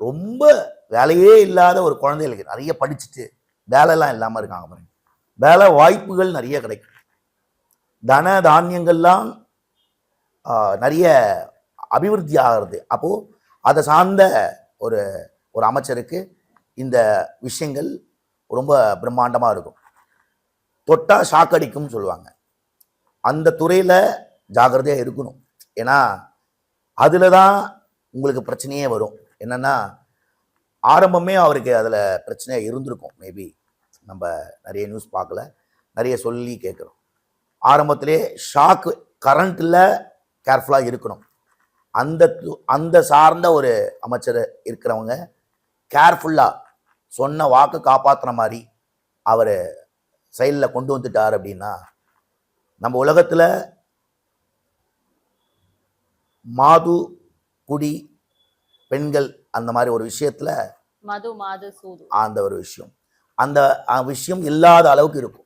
ரொம்ப வேலையே இல்லாத ஒரு குழந்தைகளுக்கு நிறைய படிச்சுட்டு வேலைலாம் இல்லாமல் இருக்காங்க பாருங்க. வேலை வாய்ப்புகள் நிறைய கிடைக்கும். தன தானியங்கள்லாம் நிறைய அபிவிருத்தி ஆகிறது. அப்போது அதை சார்ந்த ஒரு ஒரு அமைச்சருக்கு இந்த விஷயங்கள் ரொம்ப பிரம்மாண்டமாக இருக்கும். தொட்டா ஷாக்கடிக்கும்னு சொல்லுவாங்க. அந்த துறையில் ஜாக்கிரதையாக இருக்கணும். ஏன்னா அதில் தான் உங்களுக்கு பிரச்சனையே வரும். என்னென்னா ஆரம்பமே அவருக்கு அதில் பிரச்சனையாக இருந்திருக்கும். மேபி நம்ம நிறைய நியூஸ் பார்க்கல, நிறைய சொல்லி கேட்குறோம். ஆரம்பத்திலே ஷாக்கு கரண்ட்டில் கேர்ஃபுல்லாக இருக்கணும். அந்த சார்ந்த ஒரு அமைச்சர் இருக்கிறவங்க கேர்ஃபுல்லாக சொன்ன வாக்கு காப்பாற்றுற மாதிரி அவர் செயலில் கொண்டு வந்துட்டார் அப்படின்னா நம்ம உலகத்தில் மாது குடி பெண்கள் அந்த மாதிரி ஒரு விஷயத்தில் அந்த ஒரு விஷயம் அந்த விஷயம் இல்லாத அளவுக்கு இருக்கும்.